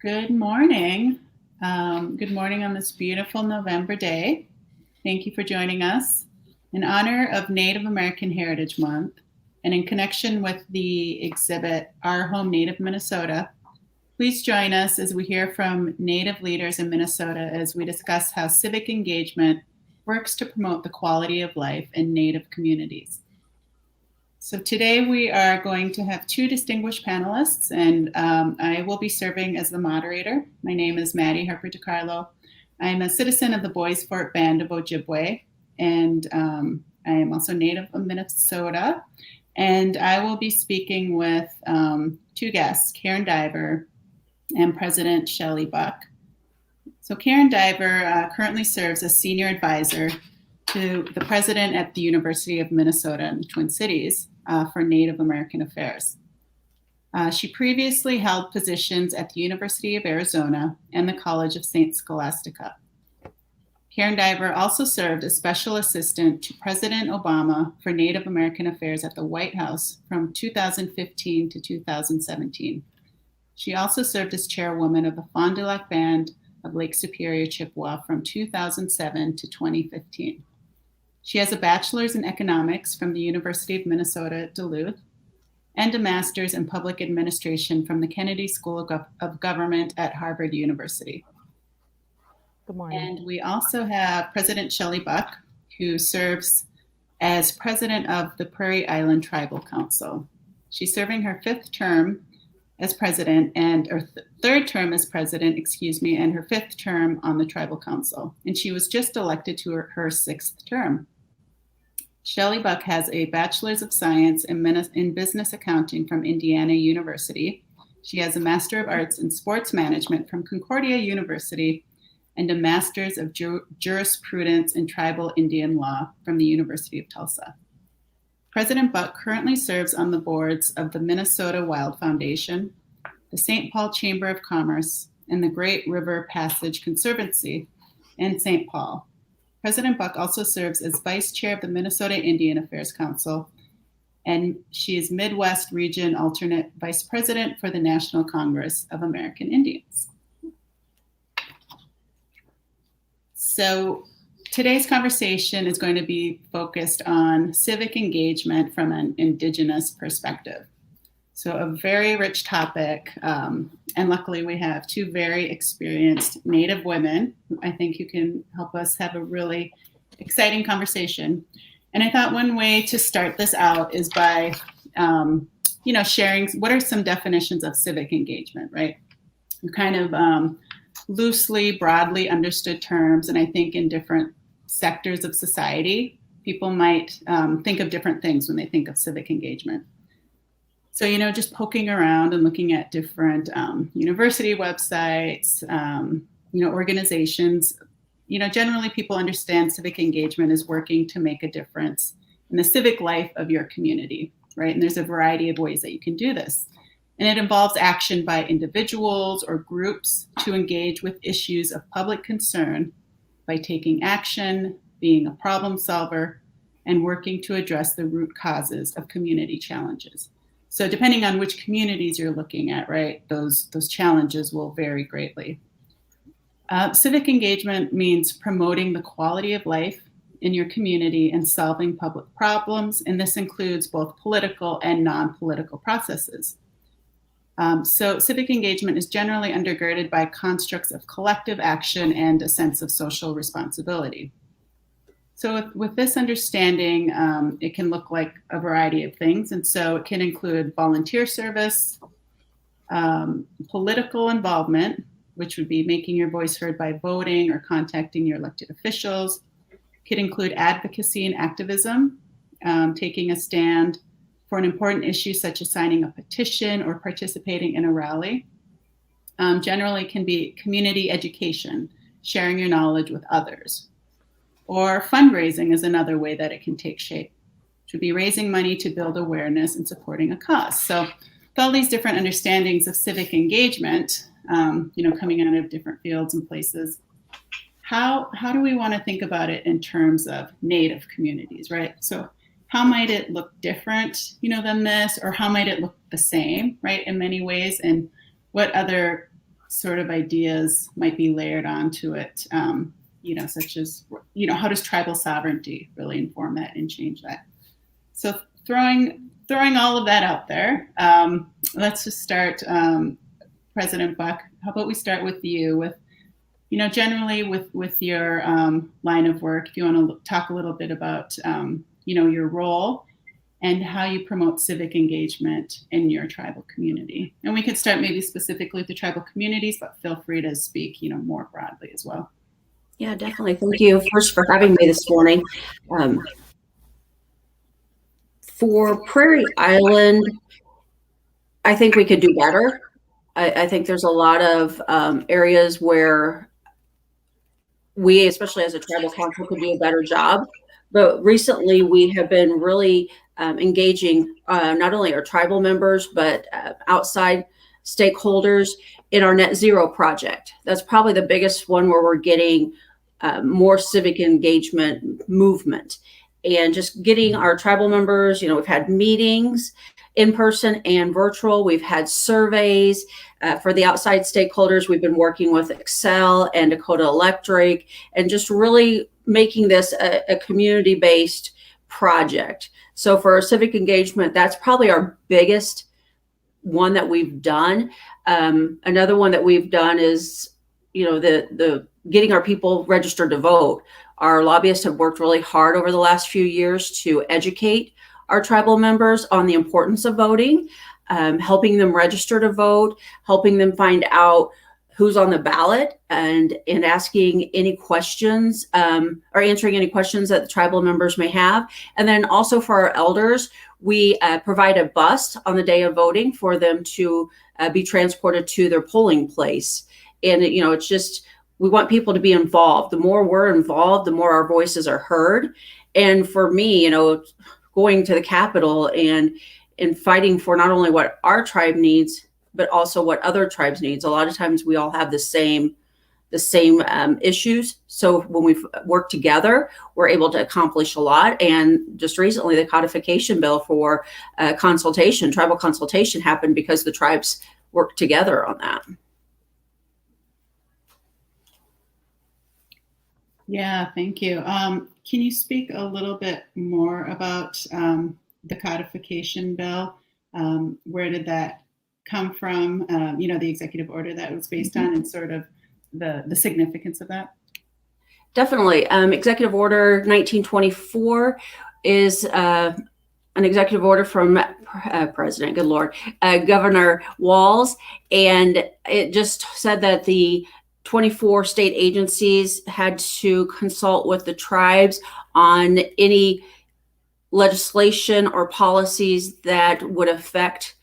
Good morning. Good morning on this beautiful November day. Thank you for joining us. In honor of Native American Heritage Month and in connection with the exhibit, Our Home Native Minnesota, please join us as we hear from Native leaders in Minnesota as we discuss how civic engagement works to promote the quality of life in Native communities. So today we are going to have two distinguished panelists, and I will be serving as the moderator. My name is Mattie DeCarlo. I'm a citizen of the Boise Fort Band of Ojibwe, and I am also Native of Minnesota. And I will be speaking with two guests, Karen Diver and President Shelley Buck. So Karen Diver currently serves as senior advisor to the president at the University of Minnesota in the Twin Cities for Native American Affairs. She previously held positions at the University of Arizona and the College of St. Scholastica. Karen Diver also served as special assistant to President Obama for Native American Affairs at the White House from 2015 to 2017. She also served as chairwoman of the Fond du Lac Band of Lake Superior, Chippewa from 2007 to 2015. She has a bachelor's in economics from the University of Minnesota at Duluth and a master's in public administration from the Kennedy School of Government at Harvard University. Good morning. And we also have President Shelley Buck, who serves as president of the Prairie Island Tribal Council. She's serving her third term as president, and her fifth term on the Tribal Council. And she was just elected to her sixth term. Shelley Buck has a Bachelor's of Science in Business Accounting from Indiana University. She has a Master of Arts in Sports Management from Concordia University and a Master's of Jurisprudence in Tribal Indian Law from the University of Tulsa. President Buck currently serves on the boards of the Minnesota Wild Foundation, the St. Paul Chamber of Commerce, and the Great River Passage Conservancy in St. Paul. President Buck also serves as vice chair of the Minnesota Indian Affairs Council, and she is Midwest Region alternate vice president for the National Congress of American Indians. So today's conversation is going to be focused on civic engagement from an Indigenous perspective. So a very rich topic, and luckily we have two very experienced Native women, I think, who can help us have a really exciting conversation. And I thought one way to start this out is by, sharing what are some definitions of civic engagement, right? Kind of loosely, broadly understood terms, and I think in different sectors of society, people might think of different things when they think of civic engagement. So, just poking around and looking at different university websites, organizations, generally people understand civic engagement as working to make a difference in the civic life of your community, right? And there's a variety of ways that you can do this. And it involves action by individuals or groups to engage with issues of public concern by taking action, being a problem solver, and working to address the root causes of community challenges. So depending on which communities you're looking at, right, those challenges will vary greatly. Civic engagement means promoting the quality of life in your community and solving public problems, and this includes both political and non-political processes. So civic engagement is generally undergirded by constructs of collective action and a sense of social responsibility. So with this understanding, it can look like a variety of things. And so it can include volunteer service, political involvement, which would be making your voice heard by voting or contacting your elected officials. It could include advocacy and activism, taking a stand for an important issue such as signing a petition or participating in a rally. Generally can be community education, sharing your knowledge with others. Or fundraising is another way that it can take shape, which would be raising money to build awareness and supporting a cause. So with all these different understandings of civic engagement, coming out of different fields and places, how do we want to think about it in terms of Native communities, right? So how might it look different, than this, or how might it look the same, right, in many ways, and what other sort of ideas might be layered onto it, such as, how does tribal sovereignty really inform that and change that? So throwing all of that out there, let's just start, President Buck, how about we start with you with, generally with your line of work, if you want to talk a little bit about, your role and how you promote civic engagement in your tribal community. And we could start maybe specifically with the tribal communities, but feel free to speak, more broadly as well. Yeah, definitely. Thank you first for having me this morning. For Prairie Island, I think we could do better. I think there's a lot of areas where we, especially as a tribal council, could do a better job. But recently we have been really engaging not only our tribal members, but outside stakeholders in our net zero project. That's probably the biggest one where we're getting more civic engagement movement and just getting our tribal members, we've had meetings in person and virtual. We've had surveys for the outside stakeholders. We've been working with Excel and Dakota Electric and just really making this a community-based project. So for our civic engagement, that's probably our biggest one that we've done. Another one that we've done is, the getting our people registered to vote. Our lobbyists have worked really hard over the last few years to educate our tribal members on the importance of voting, helping them register to vote, helping them find out who's on the ballot and asking any questions or answering any questions that the tribal members may have. And then also for our elders, we provide a bus on the day of voting for them to be transported to their polling place. And, it's just, we want people to be involved. The more we're involved, the more our voices are heard. And for me, going to the Capitol and fighting for not only what our tribe needs, but also what other tribes needs. A lot of times we all have the same issues. So when we work together, we're able to accomplish a lot. And just recently, the Codification Bill for tribal consultation happened because the tribes worked together on that. Yeah, thank you. Can you speak a little bit more about the Codification Bill? Where did that come from? The executive order that it was based on, and sort of the significance of that? Definitely. Executive Order 1924 is an executive order from President, good Lord, Governor Walz, and it just said that the 24 state agencies had to consult with the tribes on any legislation or policies that would affect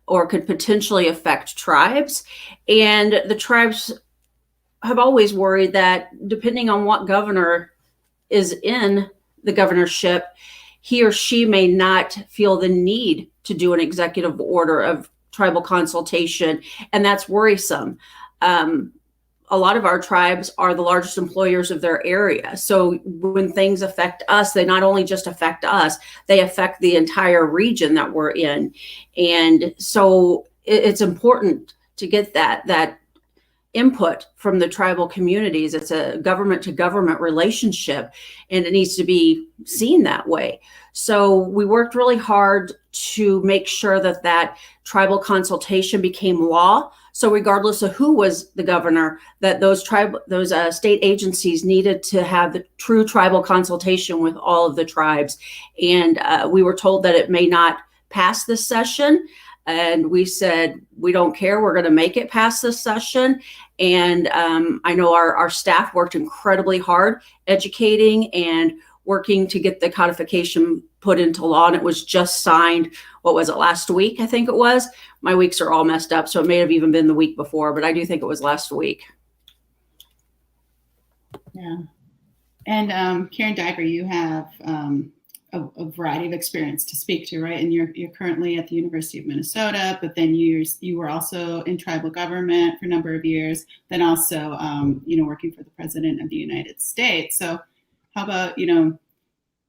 or could potentially affect tribes. And the tribes have always worried that depending on what governor is in the governorship, he or she may not feel the need to do an executive order of tribal consultation, and that's worrisome. A lot of our tribes are the largest employers of their area. So when things affect us, they not only just affect us, they affect the entire region that we're in. And so it's important to get that input from the tribal communities. It's a government to government relationship, and it needs to be seen that way. So we worked really hard to make sure that tribal consultation became law. So regardless of who was the governor, that those state agencies needed to have the true tribal consultation with all of the tribes. And we were told that it may not pass this session. And we said, we don't care. We're going to make it past this session. And I know our staff worked incredibly hard educating and working to get the codification put into law. And it was just signed, what was it, last week? I think it was. My weeks are all messed up, so it may have even been the week before, but I do think it was last week. Yeah. And Karen Diver, you have a variety of experience to speak to, right? And you're currently at the University of Minnesota, but then you were also in tribal government for a number of years, then also, working for the President of the United States. So how about,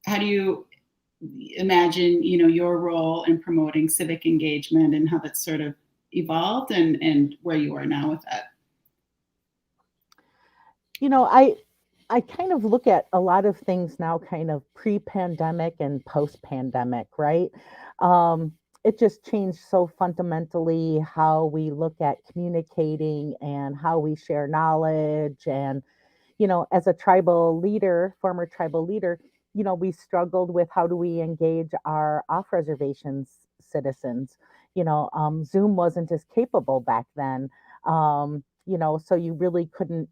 how do you imagine, your role in promoting civic engagement and how that's sort of evolved and where you are now with that? I kind of look at a lot of things now kind of pre-pandemic and post-pandemic, right? Um, it just changed so fundamentally how we look at communicating and how we share knowledge. And, as a tribal leader, former tribal leader, we struggled with how do we engage our off-reservations citizens. Zoom wasn't as capable back then. So you really couldn't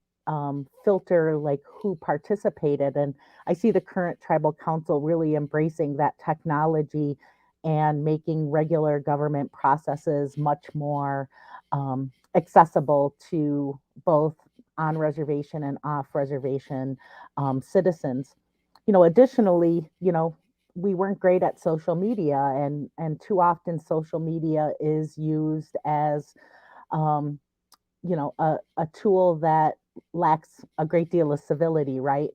filter like who participated. And I see the current tribal council really embracing that technology and making regular government processes much more accessible to both on reservation and off reservation citizens. Additionally, we weren't great at social media, and too often social media is used as um, a tool that lacks a great deal of civility, right?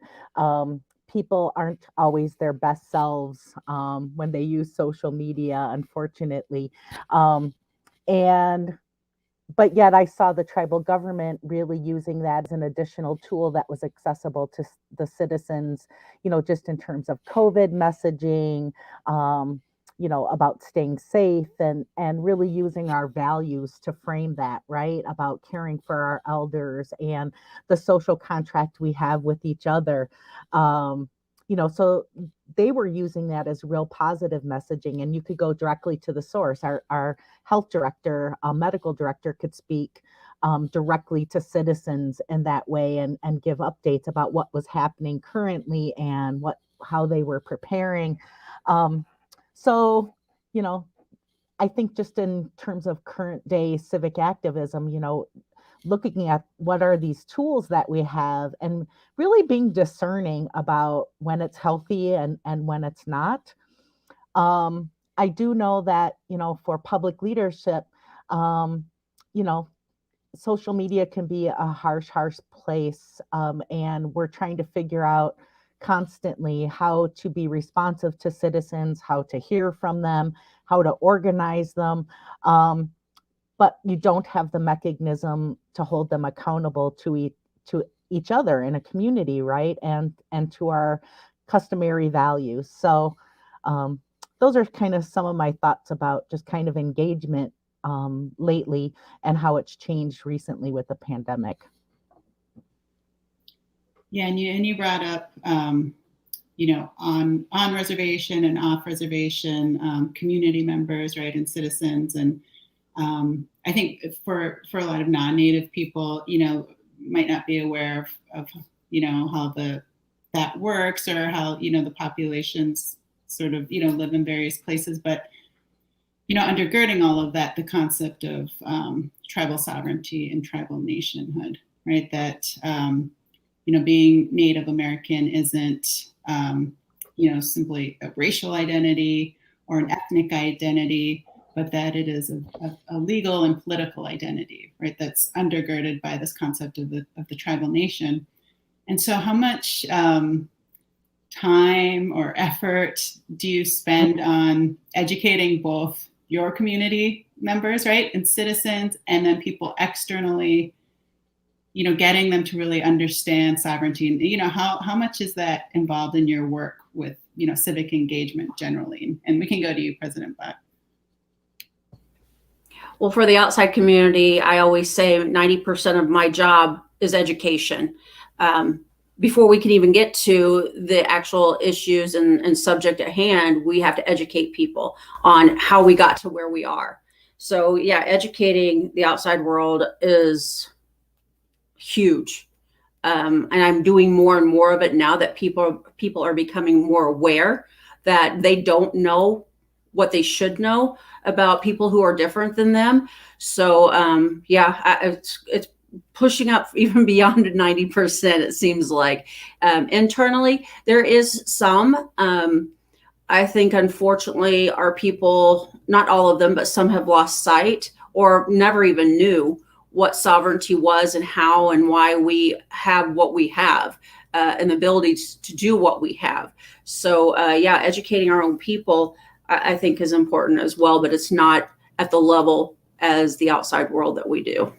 People aren't always their best selves when they use social media, unfortunately. Um, and but yet I saw the tribal government really using that as an additional tool that was accessible to the citizens, just in terms of COVID messaging, about staying safe and really using our values to frame that, right? About caring for our elders and the social contract we have with each other. So they were using that as real positive messaging, and you could go directly to the source. Our health director, medical director could speak directly to citizens in that way and give updates about what was happening currently and how they were preparing. So, I think just in terms of current day civic activism, looking at what are these tools that we have and really being discerning about when it's healthy and when it's not. I do know that, for public leadership, um, you know, social media can be a harsh place. And we're trying to figure out constantly how to be responsive to citizens, how to hear from them, how to organize them. But you don't have the mechanism to hold them accountable to each other in a community, right? And to our customary values. So those are kind of some of my thoughts about just kind of engagement lately and how it's changed recently with the pandemic. Yeah, and you brought up on reservation and off reservation community members, right, and citizens, and I think for a lot of non-native people, might not be aware of how that works, or how the populations sort of live in various places, but undergirding all of that, the concept of tribal sovereignty and tribal nationhood, right? That being Native American isn't simply a racial identity or an ethnic identity, but that it is a legal and political identity, right? That's undergirded by this concept of the tribal nation. And so, how much time or effort do you spend on educating both your community members, right, and citizens, and then people externally, getting them to really understand sovereignty? And how much is that involved in your work with civic engagement generally? And we can go to you, President Black. Well, for the outside community, I always say 90% of my job is education. Before we can even get to the actual issues and subject at hand, we have to educate people on how we got to where we are. So yeah, educating the outside world is huge. And I'm doing more and more of it now that people are becoming more aware that they don't know what they should know about people who are different than them. So it's pushing up even beyond 90%, it seems like. Internally, there is some. I think, unfortunately, our people, not all of them, but some have lost sight or never even knew what sovereignty was and how and why we have what we have and the ability to do what we have. So, educating our own people, I think, is important as well, but it's not at the level as the outside world that we do.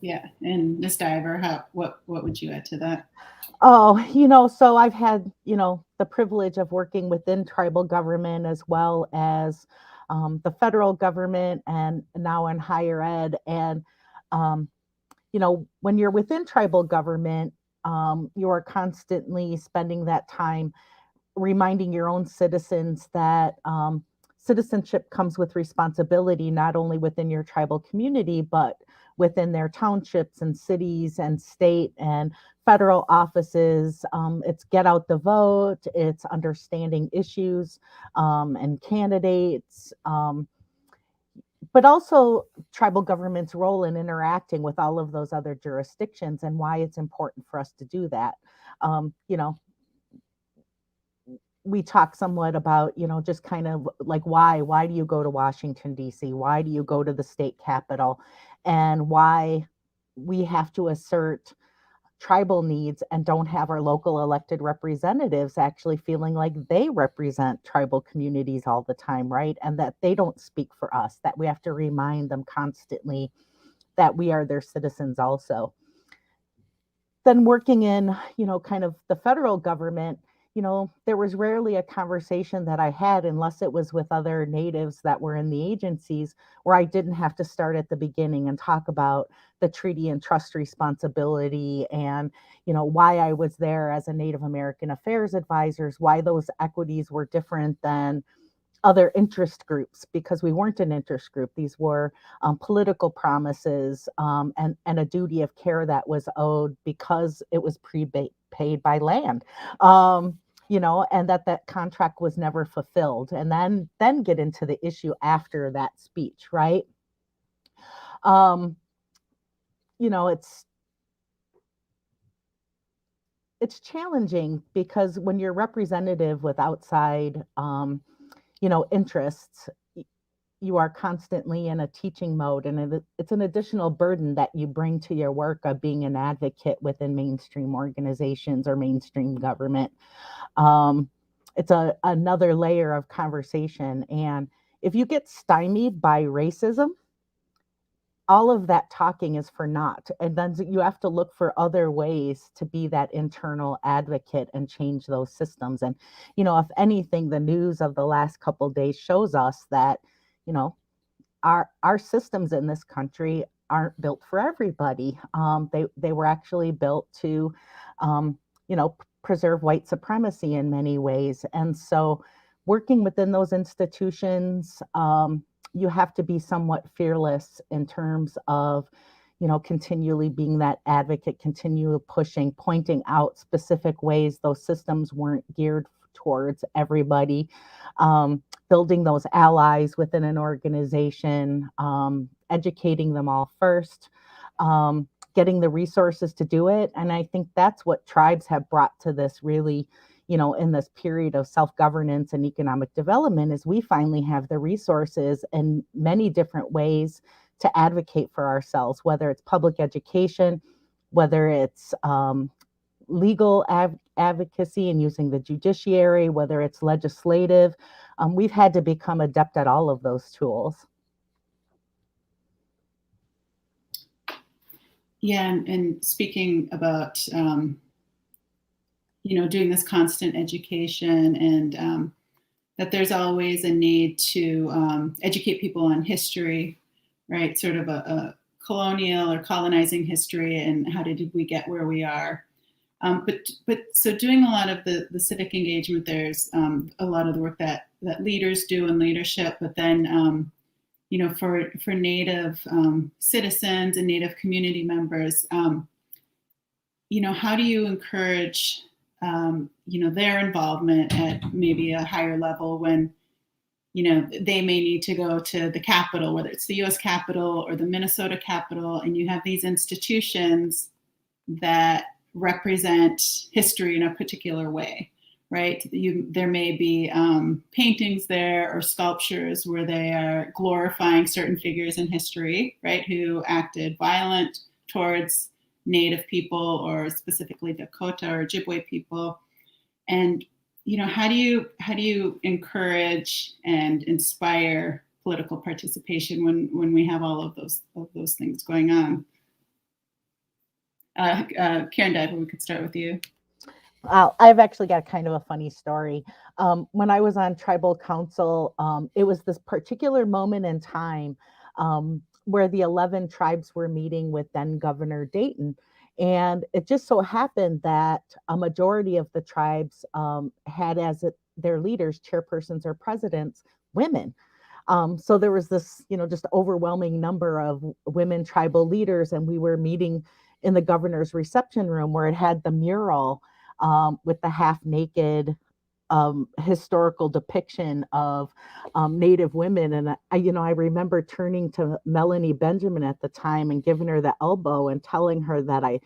Yeah, and Ms. Diver, what would you add to that? Oh, so I've had, the privilege of working within tribal government as well as the federal government and now in higher ed. And, um, when you're within tribal government, you are constantly spending that time reminding your own citizens that citizenship comes with responsibility, not only within your tribal community, but within their townships and cities and state and federal offices. It's get out the vote, it's understanding issues and candidates. But also tribal government's role in interacting with all of those other jurisdictions and why it's important for us to do that. Um, you know, we talk somewhat about, just kind of like why do you go to Washington, D.C.? Why do you go to the state capitol? And why we have to assert tribal needs and don't have our local elected representatives actually feeling like they represent tribal communities all the time, right? And that they don't speak for us, that we have to remind them constantly that we are their citizens also. Then working in, kind of the federal government, there was rarely a conversation that I had, unless it was with other natives that were in the agencies, where I didn't have to start at the beginning and talk about the treaty and trust responsibility and, why I was there as a Native American affairs advisor, why those equities were different than other interest groups, because we weren't an interest group. These were political promises and a duty of care that was owed because it was prepaid by land, and that contract was never fulfilled. And then get into the issue after that speech, right? Um, it's challenging because when you're representative with outside interests, you are constantly in a teaching mode, and it's an additional burden that you bring to your work of being an advocate within mainstream organizations or mainstream government. It's another layer of conversation, and if you get stymied by racism, all of that talking is for naught. And then you have to look for other ways to be that internal advocate and change those systems. And, if anything, the news of the last couple of days shows us that, our systems in this country aren't built for everybody. They were actually built to, preserve white supremacy in many ways. And so working within those institutions, you have to be somewhat fearless in terms of, continually being that advocate, continually pushing, pointing out specific ways those systems weren't geared towards everybody, building those allies within an organization, educating them all first, getting the resources to do it. And I think that's what tribes have brought to this really, in this period of self-governance and economic development, is we finally have the resources in many different ways to advocate for ourselves, whether it's public education, whether it's legal advocacy and using the judiciary, whether it's legislative. We've had to become adept at all of those tools. Yeah, and speaking about doing this constant education, and that there's always a need to educate people on history, right? Sort of a colonial or colonizing history, and how did we get where we are. But so doing a lot of the civic engagement, there's a lot of the work that leaders do in leadership, but then for Native citizens and Native community members, how do you encourage their involvement at maybe a higher level when they may need to go to the Capitol, whether it's the U.S. Capitol or the Minnesota Capitol, and you have these institutions that represent history in a particular way, right? There may be paintings there or sculptures where they are glorifying certain figures in history, right, who acted violent towards Native people, or specifically Dakota or Ojibwe people. And how do you encourage and inspire political participation when we have all of those things going on? Karen Diver, we could start with you. I've actually got kind of a funny story. When I was on tribal council, it was this particular moment in time where the 11 tribes were meeting with then Governor Dayton. And it just so happened that a majority of the tribes had as their leaders, chairpersons or presidents, women. So there was this, just overwhelming number of women tribal leaders, and we were meeting in the governor's reception room where it had the mural with the half naked historical depiction of Native women. And I remember turning to Melanie Benjamin at the time and giving her the elbow and telling her that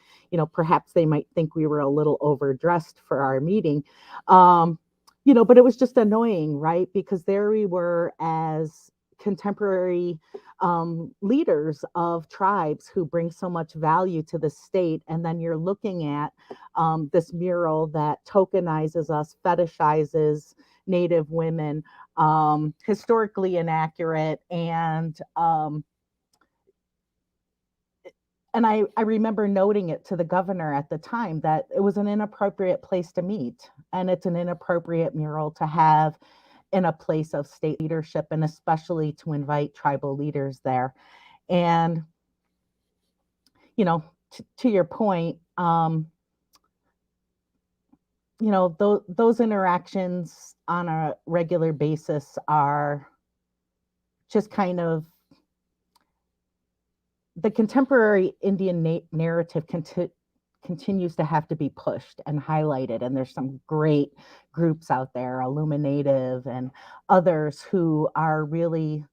perhaps they might think we were a little overdressed for our meeting. But it was just annoying, right? Because there we were as contemporary leaders of tribes who bring so much value to the state. And then you're looking at this mural that tokenizes us, fetishizes Native women, historically inaccurate. And I remember noting it to the governor at the time that it was an inappropriate place to meet. And it's an inappropriate mural to have in a place of state leadership, and especially to invite tribal leaders there. And, to your point, those interactions on a regular basis are just kind of the contemporary Indian narrative continues to have to be pushed and highlighted. And there's some great groups out there, Illuminative and others, who are really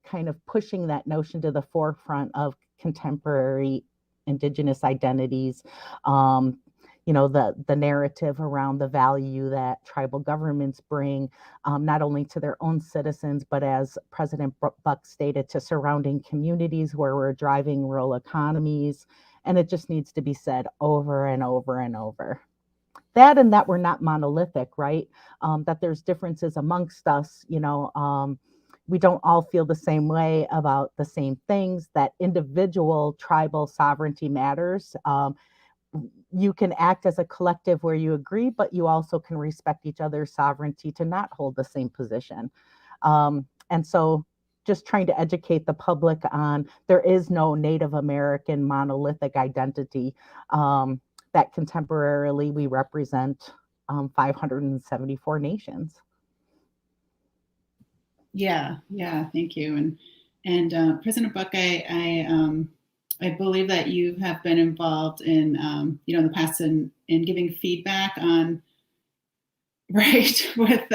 kind of pushing that notion to the forefront of contemporary Indigenous identities. The narrative around the value that tribal governments bring, not only to their own citizens, but as President Buck stated, to surrounding communities where we're driving rural economies. And it just needs to be said over and over and over. That and that we're not monolithic, right? That there's differences amongst us, we don't all feel the same way about the same things, that individual tribal sovereignty matters. You can act as a collective where you agree, but you also can respect each other's sovereignty to not hold the same position. And so just trying to educate the public on there is no Native American monolithic identity, that contemporarily we represent 574 nations. Yeah, thank you. And President Buck, I believe that you have been involved in, in the past in giving feedback on, right, with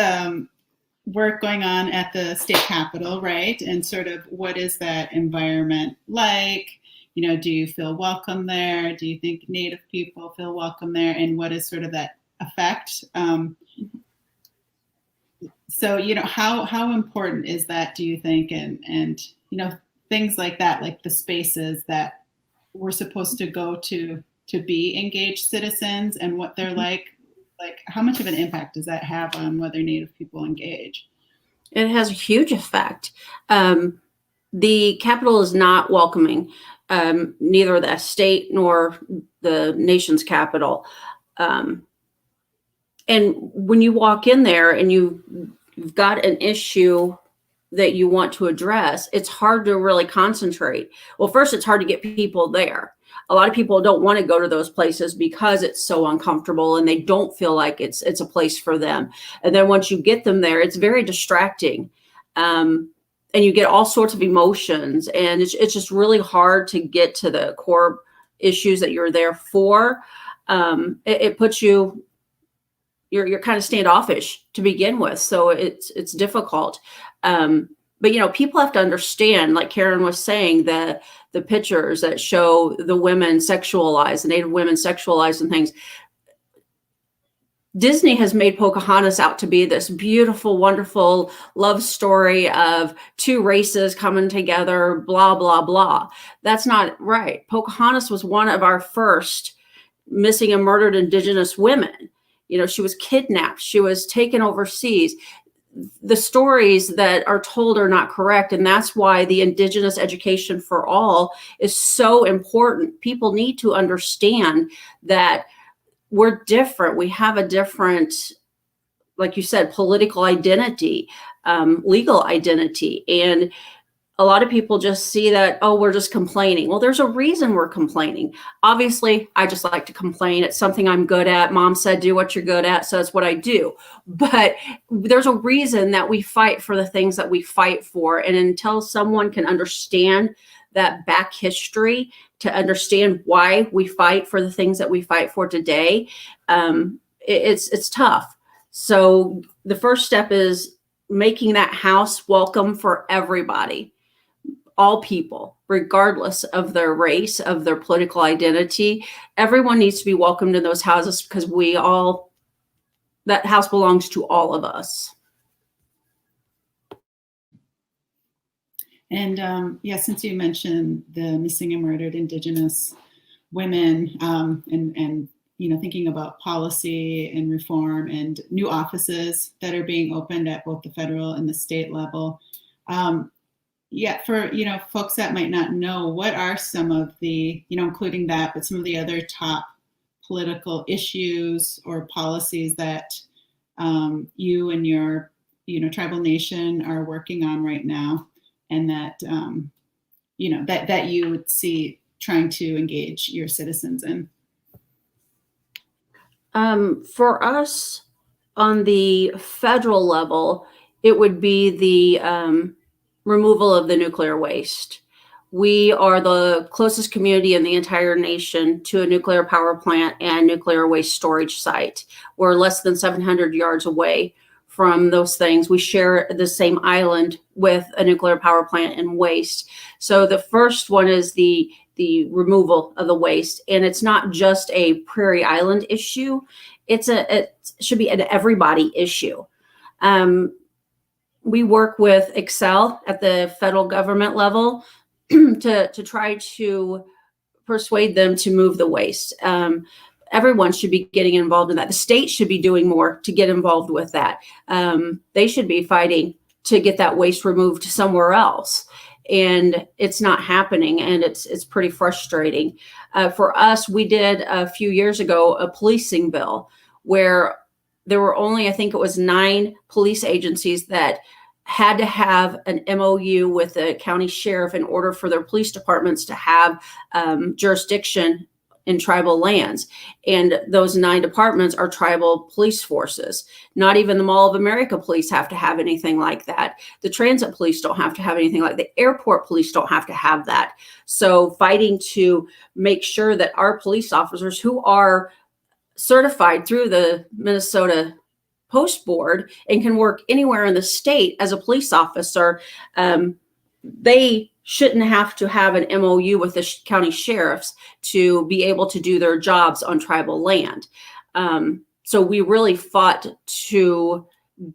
work going on at the state capitol, right? And sort of what is that environment like? Do you feel welcome there? Do you think Native people feel welcome there? And what is sort of that effect? So, how important is that, do you think? And things like that, like the spaces that we're supposed to go to be engaged citizens and what they're like how much of an impact does that have on whether Native people engage? It has a huge effect. The Capitol is not welcoming, neither the state nor the nation's capital. And when you walk in there and you've got an issue that you want to address, it's hard to really concentrate. Well, first, it's hard to get people there. A lot of people don't want to go to those places because it's so uncomfortable and they don't feel like it's a place for them. And then once you get them there, it's very distracting. And you get all sorts of emotions, and it's just really hard to get to the core issues that you're there for. It puts you're kind of standoffish to begin with. So it's difficult. But, people have to understand, like Karen was saying, the pictures that show the women sexualized, the Native women sexualized and things. Disney has made Pocahontas out to be this beautiful, wonderful love story of two races coming together, blah, blah, blah. That's not right. Pocahontas was one of our first missing and murdered Indigenous women. She was kidnapped. She was taken overseas. the stories that are told are not correct. And that's why the Indigenous education for all is so important. People need to understand that we're different. We have a different, like you said, political identity, legal identity. And a lot of people just see that, oh, we're just complaining. Well, there's a reason we're complaining. Obviously, I just like to complain. It's something I'm good at. Mom said, do what you're good at. So that's what I do. But there's a reason that we fight for the things that we fight for. And until someone can understand that back history, to understand why we fight for the things that we fight for today, it's tough. So the first step is making that house welcome for everybody. All people, regardless of their race, of their political identity. Everyone needs to be welcomed in those houses because that house belongs to all of us. And since you mentioned the missing and murdered Indigenous women, and thinking about policy and reform and new offices that are being opened at both the federal and the state level. For folks that might not know, what are some of the, including that, but some of the other top political issues or policies that you and your tribal nation are working on right now, and that that you would see trying to engage your citizens in? For us on the federal level, it would be the removal of the nuclear waste. We are the closest community in the entire nation to a nuclear power plant and nuclear waste storage site. We're less than 700 yards away from those things. We share the same island with a nuclear power plant and waste. So the first one is the removal of the waste. And it's not just a Prairie Island issue. It should be an everybody issue. We work with Excel at the federal government level to try to persuade them to move the waste. Everyone should be getting involved in that. The state should be doing more to get involved with that. They should be fighting to get that waste removed somewhere else. And it's not happening, and it's pretty frustrating. For us, we did a few years ago a policing bill where there were only, I think it was 9 police agencies that had to have an MOU with the county sheriff in order for their police departments to have jurisdiction in tribal lands. And those 9 departments are tribal police forces. Not even the Mall of America police have to have anything like that. The transit police don't have to have anything like that. The airport police don't have to have that. So fighting to make sure that our police officers who are certified through the Minnesota Post Board and can work anywhere in the state as a police officer, they shouldn't have to have an MOU with the county sheriffs to be able to do their jobs on tribal land. So we really fought to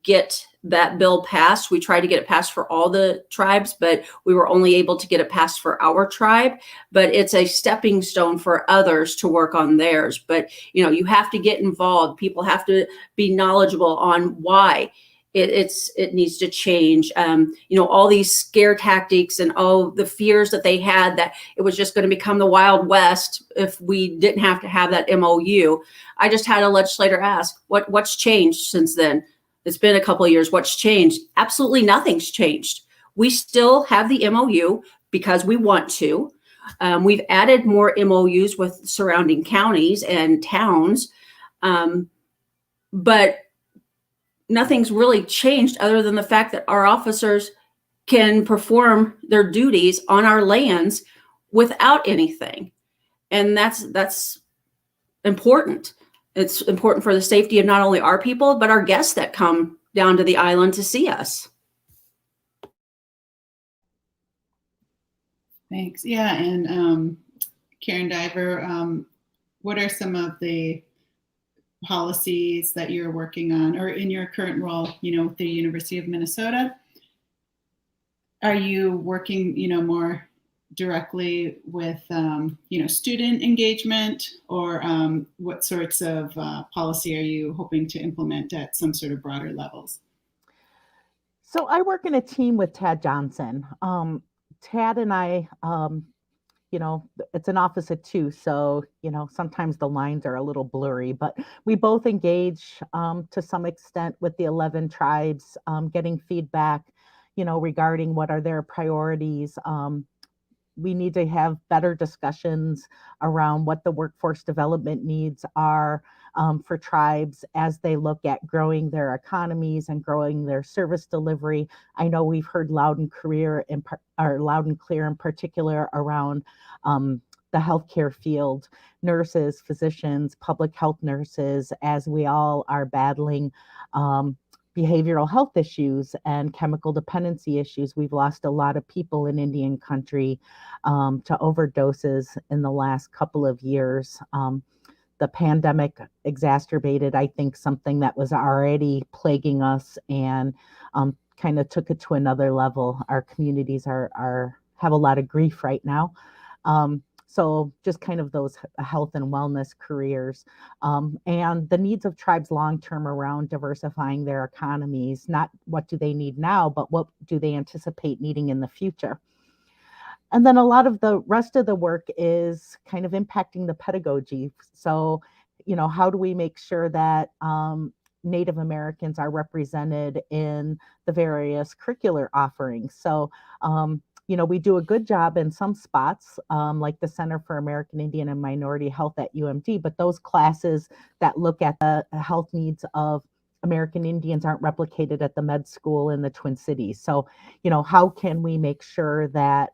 get that bill passed. We tried to get it passed for all the tribes, but we were only able to get it passed for our tribe. But it's a stepping stone for others to work on theirs. But, you have to get involved. People have to be knowledgeable on why it needs to change. All these scare tactics and all the fears that they had that it was just going to become the Wild West if we didn't have to have that MOU. I just had a legislator ask, what's changed since then? It's been a couple of years. What's changed? Absolutely nothing's changed. We still have the MOU because we want to. We've added more MOUs with surrounding counties and towns, but nothing's really changed other than the fact that our officers can perform their duties on our lands without anything. And that's important. It's important for the safety of not only our people, but our guests that come down to the island to see us. Thanks. Yeah. And Karen Diver, what are some of the policies that you're working on, or in your current role, with the University of Minnesota? Are you working, more directly with, student engagement, or what sorts of policy are you hoping to implement at some sort of broader levels? So I work in a team with Tad Johnson. Tad and I, it's an office of two, so sometimes the lines are a little blurry, but we both engage to some extent with the 11 tribes, getting feedback, regarding what are their priorities. We need to have better discussions around what the workforce development needs are for tribes as they look at growing their economies and growing their service delivery. I know we've heard loud and clear, loud and clear in particular around the healthcare field, nurses, physicians, public health nurses, as we all are battling behavioral health issues and chemical dependency issues. We've lost a lot of people in Indian country to overdoses in the last couple of years. The pandemic exacerbated, I think, something that was already plaguing us and kind of took it to another level. Our communities have a lot of grief right now. So just kind of those health and wellness careers and the needs of tribes long-term around diversifying their economies, not what do they need now, but what do they anticipate needing in the future. And then a lot of the rest of the work is kind of impacting the pedagogy. So, how do we make sure that Native Americans are represented in the various curricular offerings? So, we do a good job in some spots, like the Center for American Indian and Minority Health at UMD, but those classes that look at the health needs of American Indians aren't replicated at the med school in the Twin Cities. So, how can we make sure that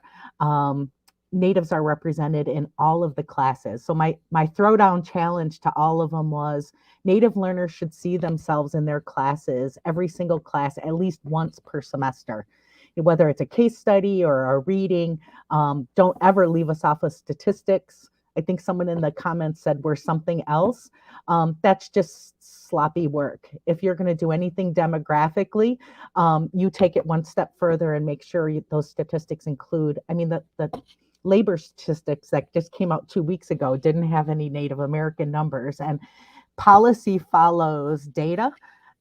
Natives are represented in all of the classes? So my throwdown challenge to all of them was Native learners should see themselves in their classes, every single class, at least once per semester. Whether it's a case study or a reading, don't ever leave us off of statistics. I think someone in the comments said we're something else. That's just sloppy work. If you're going to do anything demographically, you take it one step further and make sure those statistics include, the labor statistics that just came out 2 weeks ago didn't have any Native American numbers, and policy follows data.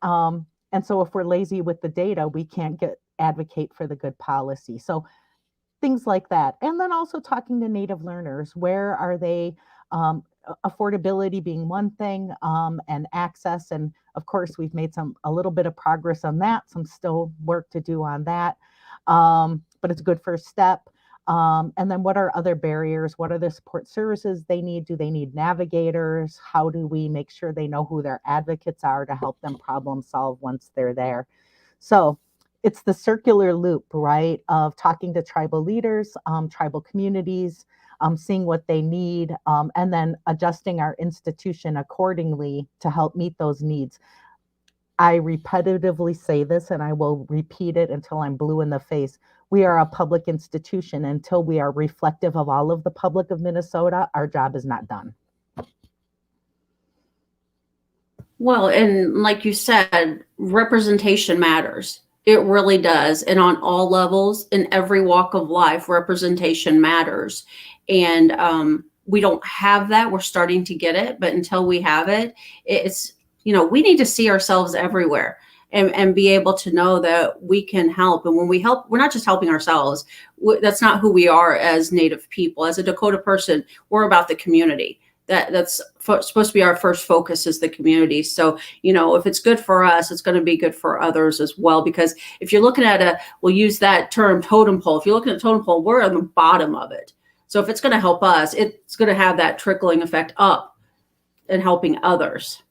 And so if we're lazy with the data, we can't advocate for the good policy. So things like that. And then also talking to Native learners, where are they? Affordability being one thing, and access. And of course, we've made a little bit of progress on that, some still work to do on that. But it's a good first step. And then what are other barriers? What are the support services they need? Do they need navigators? How do we make sure they know who their advocates are to help them problem solve once they're there? So it's the circular loop, right, of talking to tribal leaders, tribal communities, seeing what they need, and then adjusting our institution accordingly to help meet those needs. I repetitively say this, and I will repeat it until I'm blue in the face. We are a public institution. Until we are reflective of all of the public of Minnesota, our job is not done. Well, and like you said, representation matters. It really does. And on all levels, in every walk of life, representation matters. And we don't have that. We're starting to get it. But until we have it, it's, we need to see ourselves everywhere and be able to know that we can help. And when we help, we're not just helping ourselves. That's not who we are as Native people. As a Dakota person, we're about the community. That's supposed to be our first focus, is the community. So, if it's good for us, it's going to be good for others as well. Because if you're looking at we'll use that term, totem pole. If you're looking at totem pole, we're on the bottom of it. So if it's going to help us, it's going to have that trickling effect up and helping others.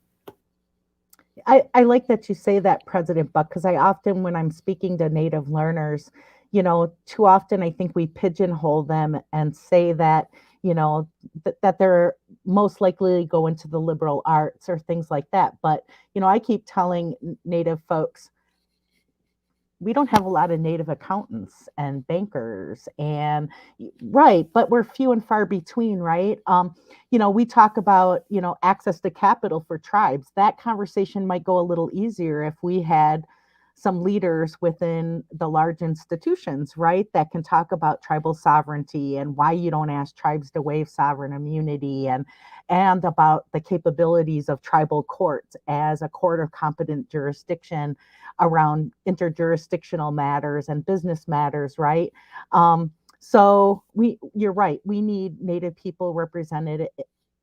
I like that you say that, President Buck, because I often, when I'm speaking to Native learners, too often I think we pigeonhole them and say that, that they're most likely to go into the liberal arts or things like that. But, I keep telling Native folks, we don't have a lot of Native accountants and bankers, and right, but we're few and far between, right? We talk about, access to capital for tribes. That conversation might go a little easier if we had some leaders within the large institutions, right, that can talk about tribal sovereignty and why you don't ask tribes to waive sovereign immunity, and about the capabilities of tribal courts as a court of competent jurisdiction around interjurisdictional matters and business matters, right? So you're right, we need Native people represented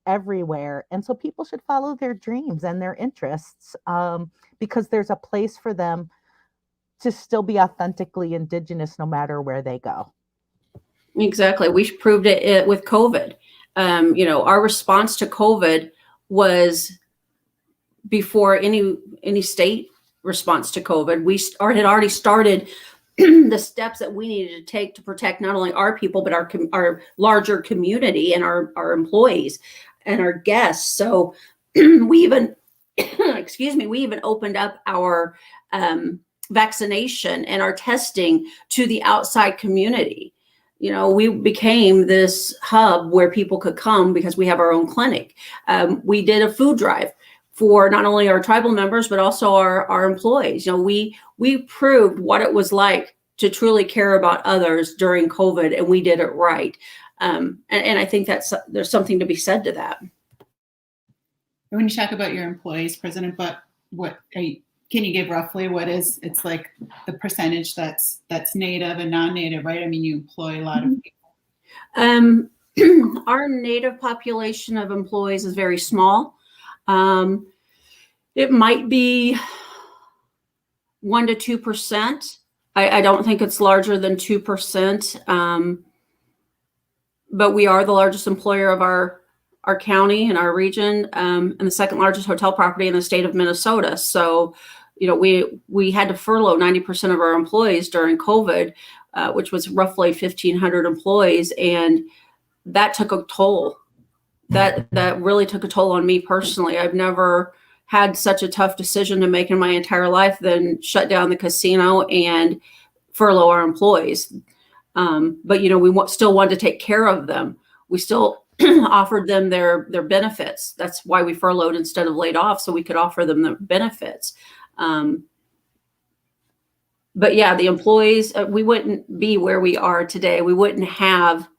everywhere. And so people should follow their dreams and their interests, because there's a place for them to still be authentically Indigenous no matter where they go. Exactly. We proved it with COVID. Our response to COVID was before any state response to COVID. We had already started the steps that we needed to take to protect not only our people, but our larger community and our employees and our guests. So we even, we even opened up our vaccination and our testing to the outside community. We became this hub where people could come because we have our own clinic. We did a food drive for not only our tribal members, but also our employees. We proved what it was like to truly care about others during COVID, and we did it right. And I think there's something to be said to that. When you talk about your employees, President, but can you give roughly it's like the percentage that's Native and non-Native, right? I mean, you employ a lot of people. Our Native population of employees is very small. It might be 1% to 2%. I don't think it's larger than 2%. But we are the largest employer of our county and our region, and the second largest hotel property in the state of Minnesota. So, we had to furlough 90% of our employees during COVID, which was roughly 1,500 employees, and that took a toll. That really took a toll on me personally. I've never had such a tough decision to make in my entire life than shut down the casino and furlough our employees. But we still wanted to take care of them. We still offered them their benefits. That's why we furloughed instead of laid off, so we could offer them the benefits. But yeah, the employees, we wouldn't be where we are today. We wouldn't have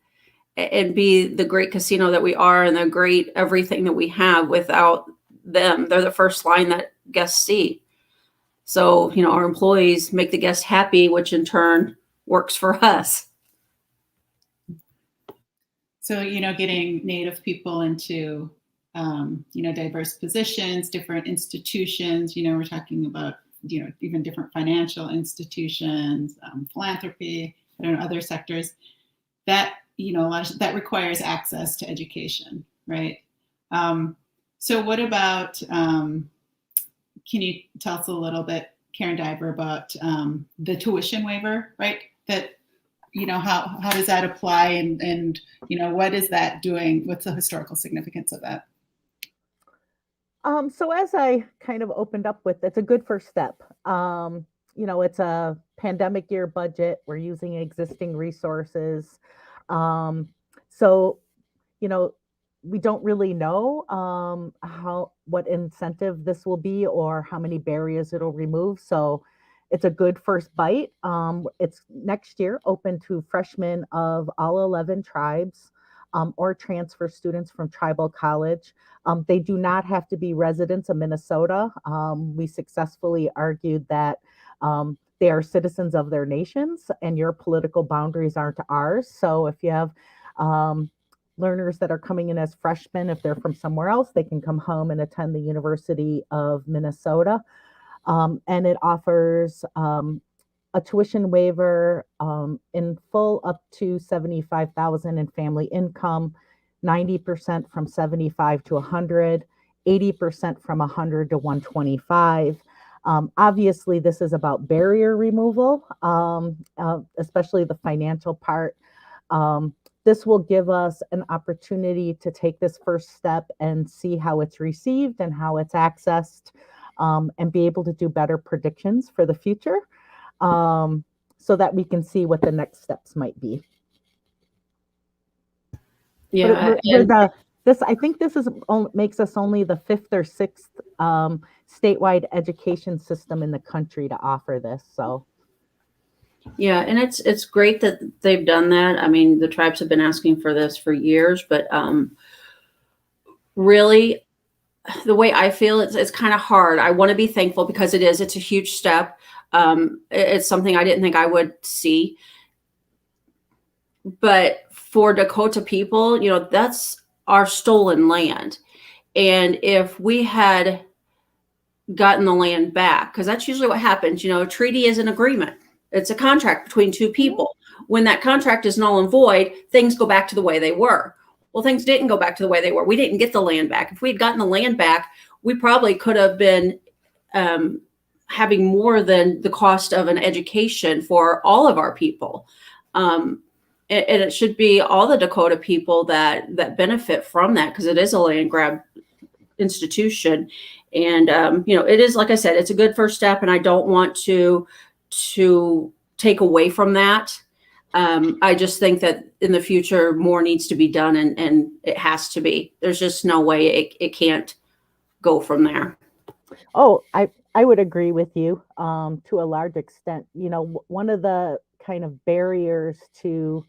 and be the great casino that we are and the great everything that we have without them. They're the first line that guests see. So, our employees make the guests happy, which in turn works for us. So, getting Native people into, diverse positions, different institutions, we're talking about, even different financial institutions, philanthropy, other sectors that, that requires access to education, right? So what about, can you tell us a little bit, Karen Diver, about the tuition waiver, right? That, how does that apply, and what is that doing? What's the historical significance of that? So as I kind of opened up with, it's a good first step. It's a pandemic year budget. We're using existing resources. So, we don't really know what incentive this will be or how many barriers it'll remove. So it's a good first bite. It's next year open to freshmen of all 11 tribes or transfer students from tribal college. They do not have to be residents of Minnesota. We successfully argued that they are citizens of their nations and your political boundaries aren't ours. So if you have learners that are coming in as freshmen, if they're from somewhere else, they can come home and attend the University of Minnesota. And it offers a tuition waiver in full up to $75,000 in family income, 90% from 75 to 100, 80% from 100 to 125. Obviously, this is about barrier removal, especially the financial part. This will give us an opportunity to take this first step and see how it's received and how it's accessed, and be able to do better predictions for the future, so that we can see what the next steps might be. Yeah, we're I think this makes us only the 5th or 6th statewide education system in the country to offer this. So Yeah, and it's great that they've done that. I mean, the tribes have been asking for this for years, but really, the way I feel, it's kind of hard. I want to be thankful because it's a huge step. It's something I didn't think I would see. But for Dakota people, that's our stolen land. And if we had gotten the land back, because that's usually what happens, a treaty is an agreement. It's a contract between two people. When that contract is null and void, things go back to the way they were. Well, things didn't go back to the way they were. We didn't get the land back. If we had gotten the land back, we probably could have been having more than the cost of an education for all of our people. And it should be all the Dakota people that benefit from that, because it is a land grab institution. And, it is, like I said, it's a good first step, and I don't want to take away from that. I just think that in the future, more needs to be done, and it has to be. There's just no way it can't go from there. Oh, I would agree with you to a large extent. One of the kind of barriers to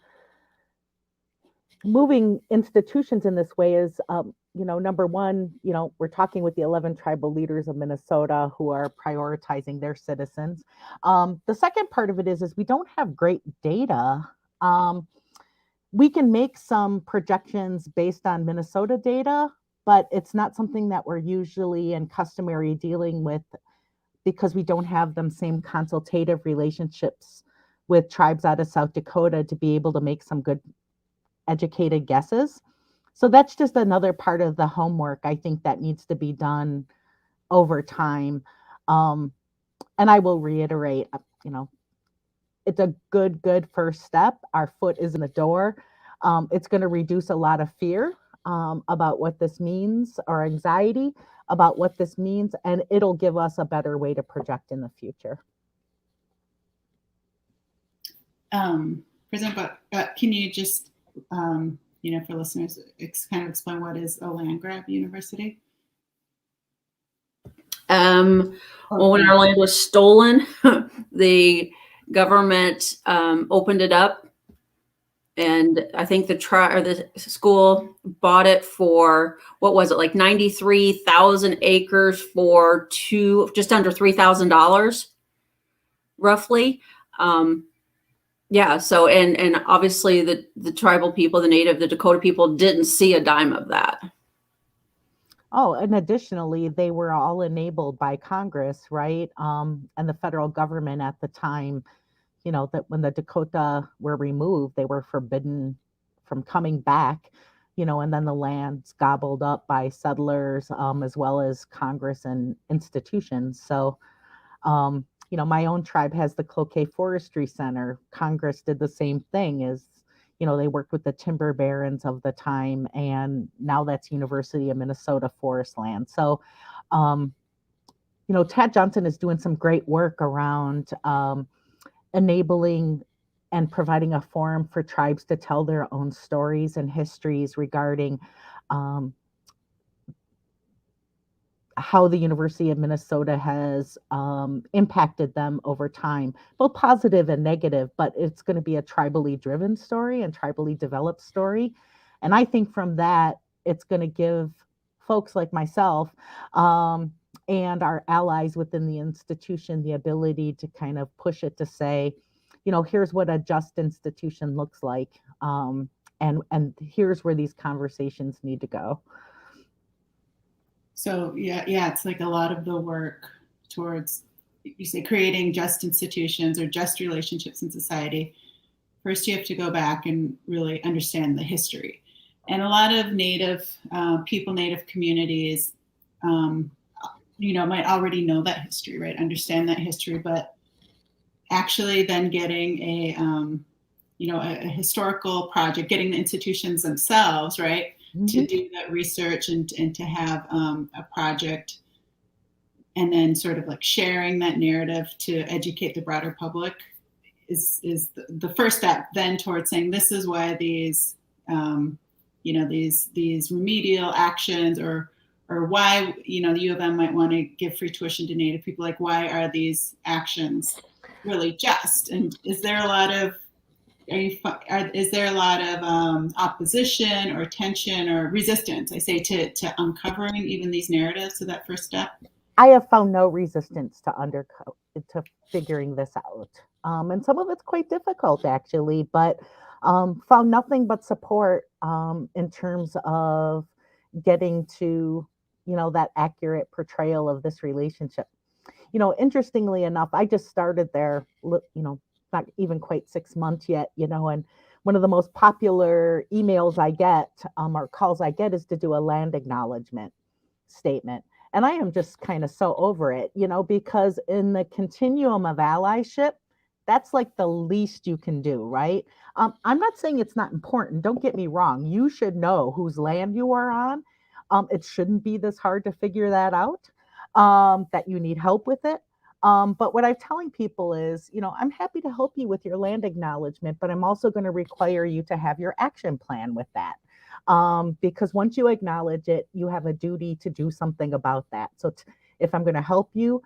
moving institutions in this way is, number one, we're talking with the 11 tribal leaders of Minnesota who are prioritizing their citizens. The second part of it is we don't have great data. We can make some projections based on Minnesota data, but it's not something that we're usually and customary dealing with, because we don't have them same consultative relationships with tribes out of South Dakota to be able to make some good educated guesses. So that's just another part of the homework, I think, that needs to be done over time. And I will reiterate, it's a good first step. Our foot is in the door. It's going to reduce a lot of fear about what this means, or anxiety about what this means, and it'll give us a better way to project in the future. President, but can you just, for listeners, kind of explain what is a land grab university? Well, when our land was stolen, the government opened it up, and I think the school bought it for, what was it, like 93,000 acres for just under $3,000, roughly. Yeah. So, and obviously the tribal people, the Dakota people, didn't see a dime of that. Oh, and additionally, they were all enabled by Congress, right? And the federal government at the time, that when the Dakota were removed, they were forbidden from coming back, and then the land's gobbled up by settlers, as well as Congress and institutions. So, my own tribe has the Cloquet Forestry Center. Congress did the same thing, they worked with the timber barons of the time, and now that's University of Minnesota forest land. So, Tad Johnson is doing some great work around enabling and providing a forum for tribes to tell their own stories and histories regarding how the University of Minnesota has impacted them over time, both positive and negative, but it's going to be a tribally driven story and tribally developed story. And I think from that, it's going to give folks like myself and our allies within the institution the ability to kind of push it to say, here's what a just institution looks like. And here's where these conversations need to go. So yeah, it's like a lot of the work towards, you say, creating just institutions or just relationships in society. First, you have to go back and really understand the history. And a lot of Native people, Native communities, might already know that history, right? Understand that history, but actually then getting a historical project, getting the institutions themselves, right? To do that research and to have a project, and then sort of like sharing that narrative to educate the broader public is the first step then towards saying, this is why these these remedial actions, or why, the U of M might want to give free tuition to Native people? Like, why are these actions really just? And is there a lot of opposition or tension or resistance, I say, to uncovering even these narratives? So that first step. I have found no resistance to figuring this out. And some of it's quite difficult, actually, but found nothing but support in terms of getting to, that accurate portrayal of this relationship. Interestingly enough, I just started there, not even quite 6 months yet, and one of the most popular emails I get or calls I get is to do a land acknowledgement statement. And I am just kind of so over it, because in the continuum of allyship, that's like the least you can do, right? I'm not saying it's not important. Don't get me wrong. You should know whose land you are on. It shouldn't be this hard to figure that out, that you need help with it. But what I'm telling people is, I'm happy to help you with your land acknowledgement, but I'm also going to require you to have your action plan with that. Because once you acknowledge it, you have a duty to do something about that. So if I'm going to help you,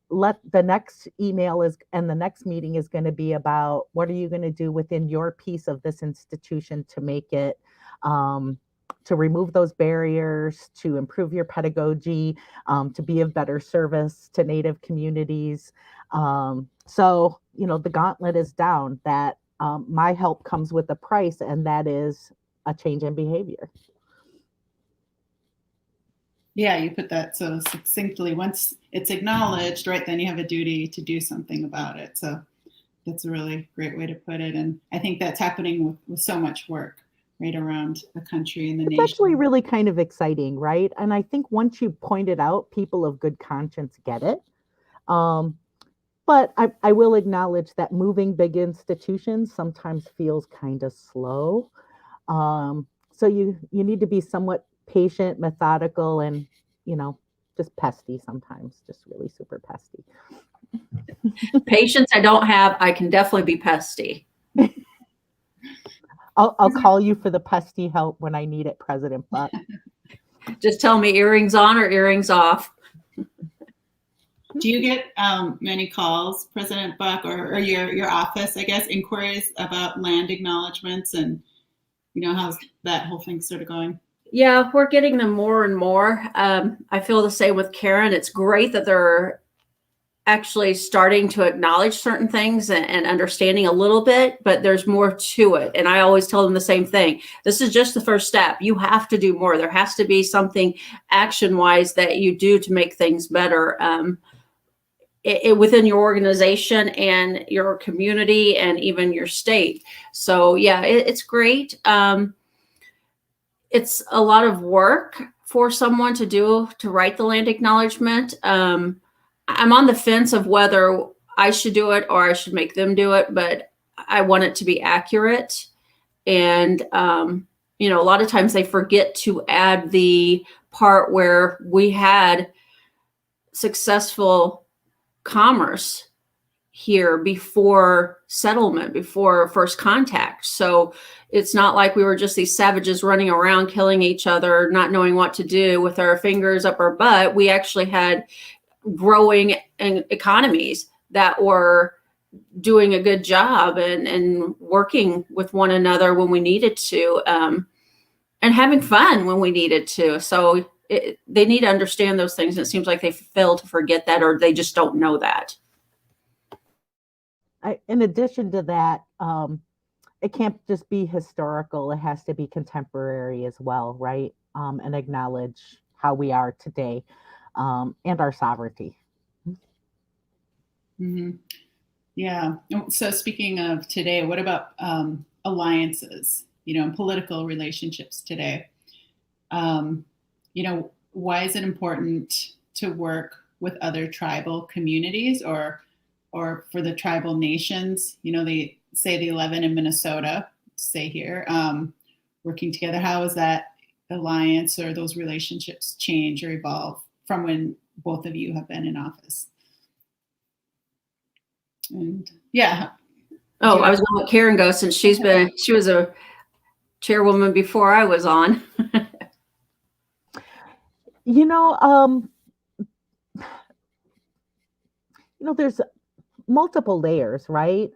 the next email and the next meeting is going to be about what are you going to do within your piece of this institution to make it, to remove those barriers, to improve your pedagogy, to be of better service to Native communities. So, the gauntlet is down, that my help comes with a price, and that is a change in behavior. Yeah, you put that so succinctly. Once it's acknowledged, right, then you have a duty to do something about it. So that's a really great way to put it. And I think that's happening with so much work right around the country and the nation. It's actually really kind of exciting, right? And I think once you point it out, people of good conscience get it. But I will acknowledge that moving big institutions sometimes feels kind of slow. So you need to be somewhat patient, methodical, and, just pesty sometimes, just really super pesty. Patience I don't have. I can definitely be pesty. I'll call you for the pesty help when I need it, President Buck. Just tell me earrings on or earrings off. Do you get many calls, President Buck, or your office, I guess, inquiries about land acknowledgements, and how's that whole thing sort of going? Yeah, we're getting them more and more. I feel the same with Karen. It's great that they're actually starting to acknowledge certain things and understanding a little bit, but there's more to it. And I always tell them the same thing. This is just the first step. You have to do more. There has to be something action-wise that you do to make things better within your organization and your community and even your state. So yeah, it's great. It's a lot of work for someone to write the land acknowledgement. I'm on the fence of whether I should do it or I should make them do it, but I want it to be accurate. And, a lot of times they forget to add the part where we had successful commerce here before settlement, before first contact. So it's not like we were just these savages running around killing each other, not knowing what to do with our fingers up our butt. We actually had growing economies that were doing a good job and working with one another when we needed to, and having fun when we needed to. So they need to understand those things. And it seems like they fail to forget that, or they just don't know that. In addition to that, it can't just be historical. It has to be contemporary as well, right? And acknowledge how we are today, and our sovereignty. Mm-hmm. Yeah. So speaking of today, what about alliances, and political relationships today? Why is it important to work with other tribal communities or for the tribal nations? They say the 11 in Minnesota, say here, working together. How is that alliance or those relationships change or evolve from when both of you have been in office? And yeah. Oh, I was going to let Karen go, since she was a chairwoman before I was on. You know, there's multiple layers, right?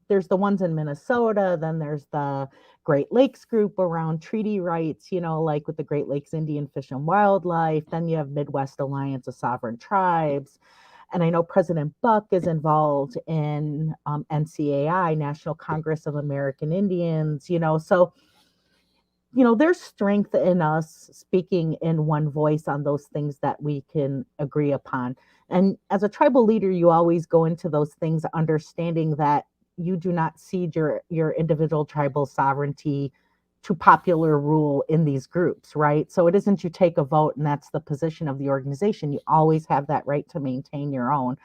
There's the ones in Minnesota, then there's the Great Lakes group around treaty rights, like with the Great Lakes Indian Fish and Wildlife. Then you have Midwest Alliance of Sovereign Tribes. And I know President Buck is involved in NCAI, National Congress of American Indians, so there's strength in us speaking in one voice on those things that we can agree upon. And as a tribal leader, you always go into those things understanding that you do not cede your individual tribal sovereignty to popular rule in these groups, right? So it isn't you take a vote and that's the position of the organization. You always have that right to maintain your own.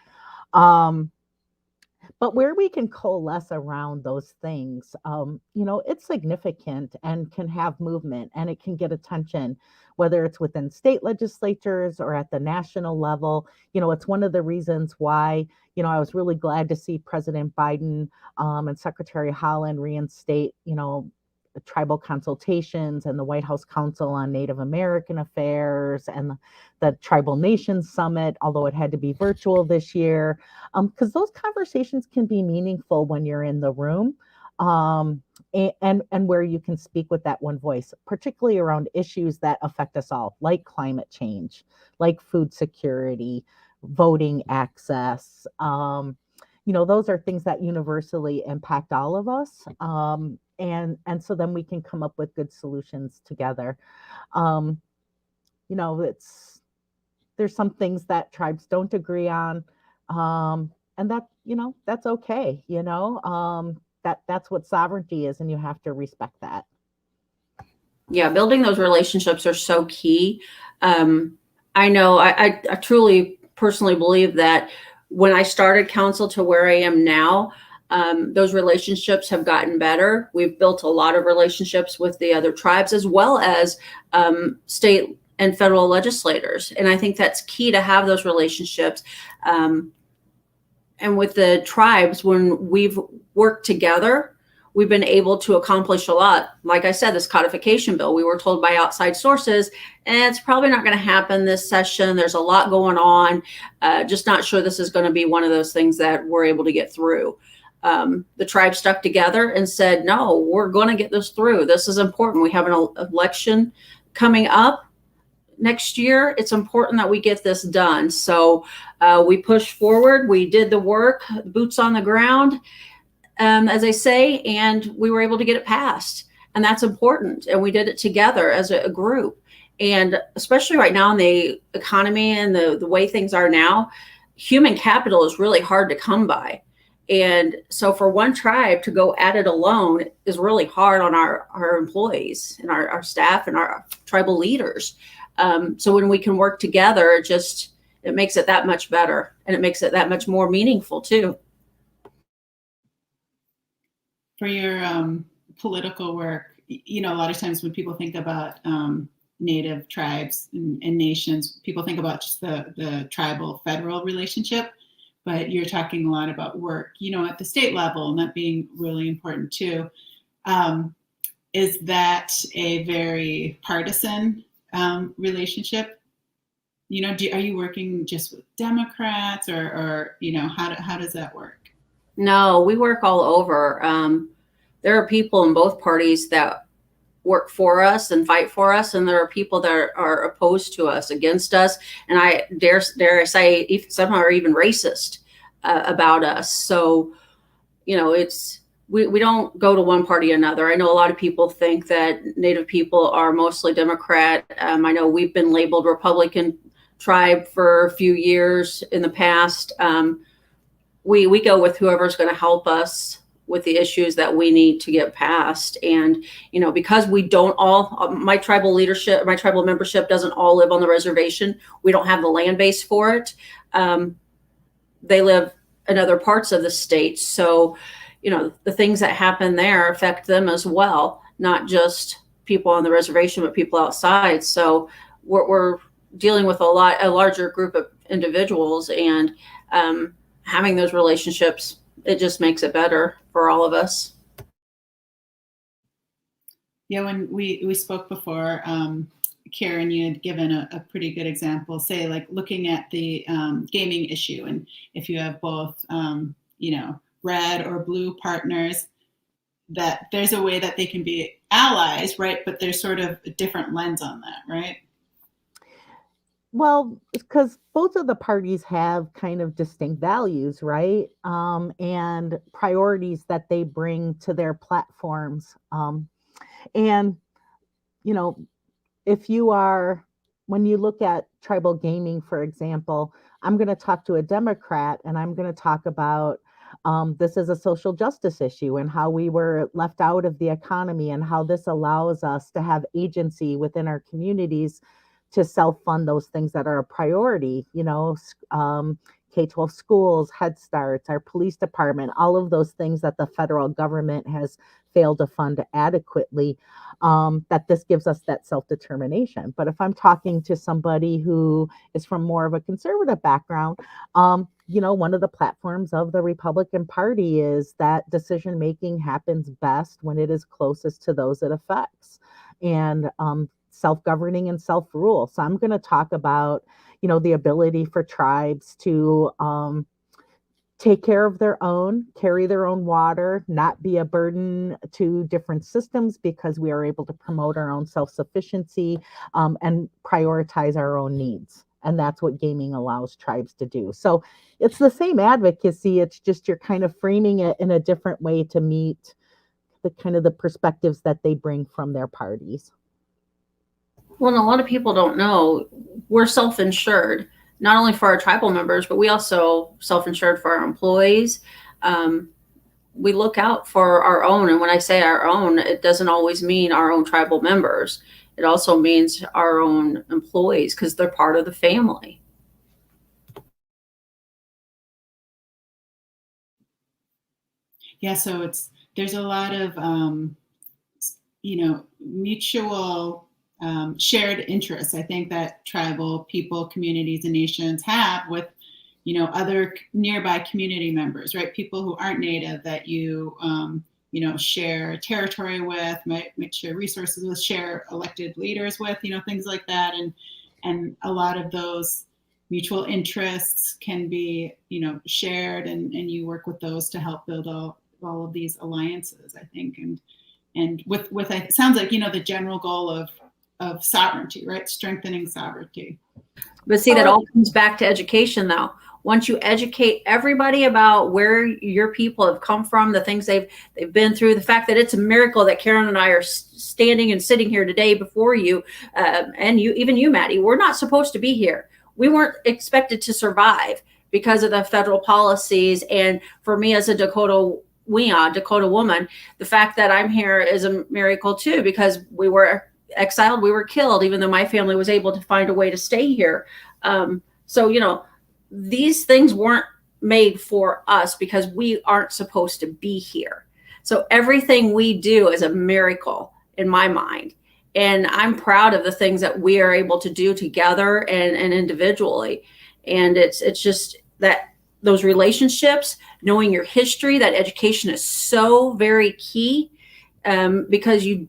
But where we can coalesce around those things, it's significant and can have movement and it can get attention, whether it's within state legislatures or at the national level. It's one of the reasons why, I was really glad to see President Biden and Secretary Haaland reinstate, the tribal consultations and the White House Council on Native American Affairs and the Tribal Nations Summit, although it had to be virtual this year, because those conversations can be meaningful when you're in the room, and where you can speak with that one voice, particularly around issues that affect us all, like climate change, like food security, voting access. Those are things that universally impact all of us. And so then we can come up with good solutions together. There's some things that tribes don't agree on, and that's okay. That's what sovereignty is, and you have to respect that. Yeah, building those relationships are so key. I know I truly personally believe that when I started council to where I am now, those relationships have gotten better. We've built a lot of relationships with the other tribes as well as state and federal legislators. And I think that's key to have those relationships. And with the tribes, when we've worked together, we've been able to accomplish a lot. Like I said, this Codification Bill, we were told by outside sources, and it's probably not going to happen this session. There's a lot going on. Just not sure this is going to be one of those things that we're able to get through. The tribe stuck together and said, no, we're going to get this through. This is important. We have an election coming up next year. It's important that we get this done. So we pushed forward. We did the work, boots on the ground, as I say, and we were able to get it passed. And that's important. And we did it together as a group. And especially right now in the economy and the way things are now, human capital is really hard to come by. And so for one tribe to go at it alone is really hard on our employees and our staff and our tribal leaders. So when we can work together, it makes it that much better, and it makes it that much more meaningful too. For your political work, a lot of times when people think about Native tribes and nations, people think about just the tribal federal relationship, but you're talking a lot about work, at the state level, and that being really important too. Is that a very partisan relationship? Are you working just with Democrats or how does that work? No, we work all over. There are people in both parties that work for us and fight for us, and there are people that are opposed to us, against us, and I dare I say some are even racist about us. So it's we don't go to one party or another. I know a lot of people think that Native people are mostly Democrat. I know we've been labeled Republican tribe for a few years in the past. We go with whoever's going to help us with the issues that we need to get passed. And, because we don't all, my tribal leadership, my tribal membership doesn't all live on the reservation. We don't have the land base for it. They live in other parts of the state. So, the things that happen there affect them as well, not just people on the reservation, but people outside. So we're dealing with a larger group of individuals, and having those relationships, it just makes it better for all of us. Yeah, when we spoke before, Karen, you had given a pretty good example, say like looking at the gaming issue, and if you have both, red or blue partners, that there's a way that they can be allies, right? But there's sort of a different lens on that, right? Well, because both of the parties have kind of distinct values, right? And priorities that they bring to their platforms. And, you know, if you are, when you look at tribal gaming, for example, I'm going to talk to a Democrat and I'm going to talk about this is a social justice issue and how we were left out of the economy and how this allows us to have agency within our communities to self-fund those things that are a priority, K-12 schools, Head Starts, our police department, all of those things that the federal government has failed to fund adequately, that this gives us that self-determination. But if I'm talking to somebody who is from more of a conservative background, one of the platforms of the Republican Party is that decision making happens best when it is closest to those it affects. And self-governing and self-rule. So I'm going to talk about, the ability for tribes to take care of their own, carry their own water, not be a burden to different systems because we are able to promote our own self-sufficiency and prioritize our own needs. And that's what gaming allows tribes to do. So it's the same advocacy. It's just you're kind of framing it in a different way to meet the kind of the perspectives that they bring from their parties. Well, and a lot of people don't know we're self-insured, not only for our tribal members, but we also self-insured for our employees. We look out for our own. And when I say our own, it doesn't always mean our own tribal members. It also means our own employees because they're part of the family. Yeah, so there's a lot of mutual shared interests, I think, that tribal people, communities, and nations have with, other nearby community members, right? People who aren't native that you, share territory with, might share resources with, share elected leaders with, things like that. And a lot of those mutual interests can be, shared, and you work with those to help build all of these alliances, I think. And with it sounds like, the general goal of sovereignty, right? Strengthening sovereignty. But see, that all comes back to education, though. Once you educate everybody about where your people have come from, the things they've been through, the fact that it's a miracle that Karen and I are standing and sitting here today before you, and even you, Mattie, we're not supposed to be here. We weren't expected to survive because of the federal policies. And for me as a Dakota woman, the fact that I'm here is a miracle too, because we were exiled, we were killed, even though my family was able to find a way to stay here. So, these things weren't made for us because we aren't supposed to be here. So everything we do is a miracle in my mind. And I'm proud of the things that we are able to do together and individually. And it's just that those relationships, knowing your history, that education is so very key. Because you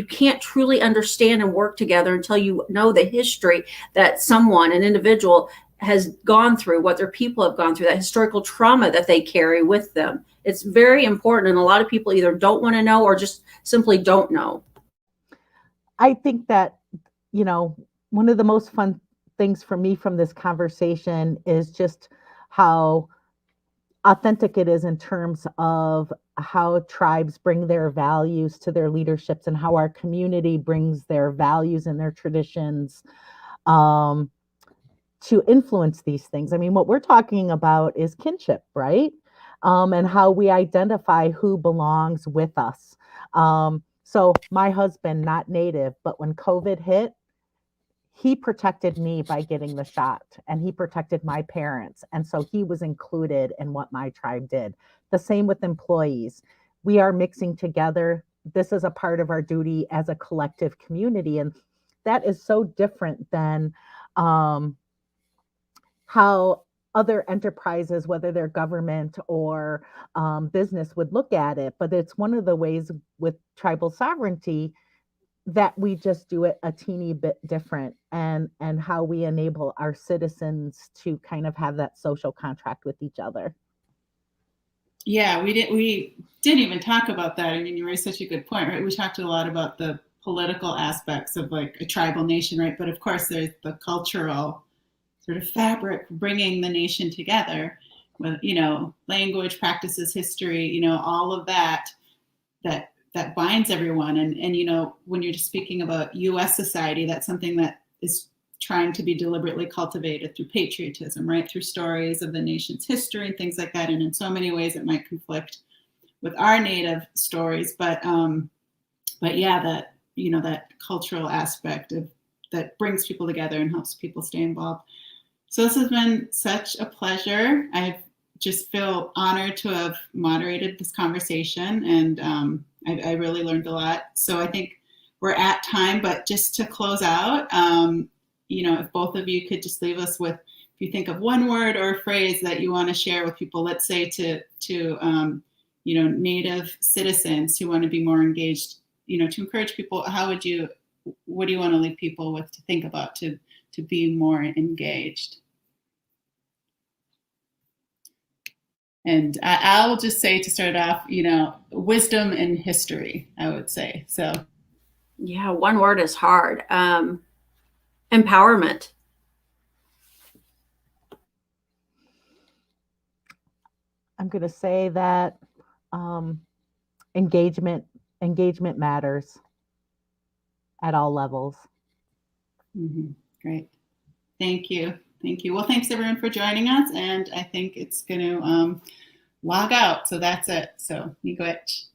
can't truly understand and work together until you know the history that an individual has gone through, what their people have gone through, that historical trauma that they carry with them. It's very important. And a lot of people either don't want to know or just simply don't know. I think that, one of the most fun things for me from this conversation is just how authentic it is in terms of how tribes bring their values to their leaderships and how our community brings their values and their traditions to influence these things. I mean, what we're talking about is kinship, right? And how we identify who belongs with us. So my husband, not native, but when COVID hit, he protected me by getting the shot, and he protected my parents. And so he was included in what my tribe did. The same with employees. We are mixing together. This is a part of our duty as a collective community. And that is so different than how other enterprises, whether they're government or business, would look at it. But it's one of the ways with tribal sovereignty that we just do it a teeny bit different, and how we enable our citizens to kind of have that social contract with each other. Yeah, we didn't even talk about that. I mean, you raised such a good point, right? We talked a lot about the political aspects of like a tribal nation, right? But of course, there's the cultural sort of fabric bringing the nation together with, language, practices, history, all of that binds everyone. And when you're just speaking about U.S. society, that's something that is trying to be deliberately cultivated through patriotism, right? Through stories of the nation's history and things like that. And in so many ways it might conflict with our native stories, but yeah, that cultural aspect that brings people together and helps people stay involved. So this has been such a pleasure. I just feel honored to have moderated this conversation, and I really learned a lot. So I think we're at time, but just to close out, if both of you could just leave us with, if you think of one word or a phrase that you want to share with people, let's say to Native citizens who want to be more engaged, to encourage people, what do you want to leave people with to think about to be more engaged? And I will just say, to start off, wisdom and history, I would say. So. Yeah, one word is hard. Empowerment. I'm going to say that engagement matters at all levels. Mm-hmm. Great. Thank you. Well, thanks everyone for joining us. And I think it's going to log out. So that's it. So, miigwech.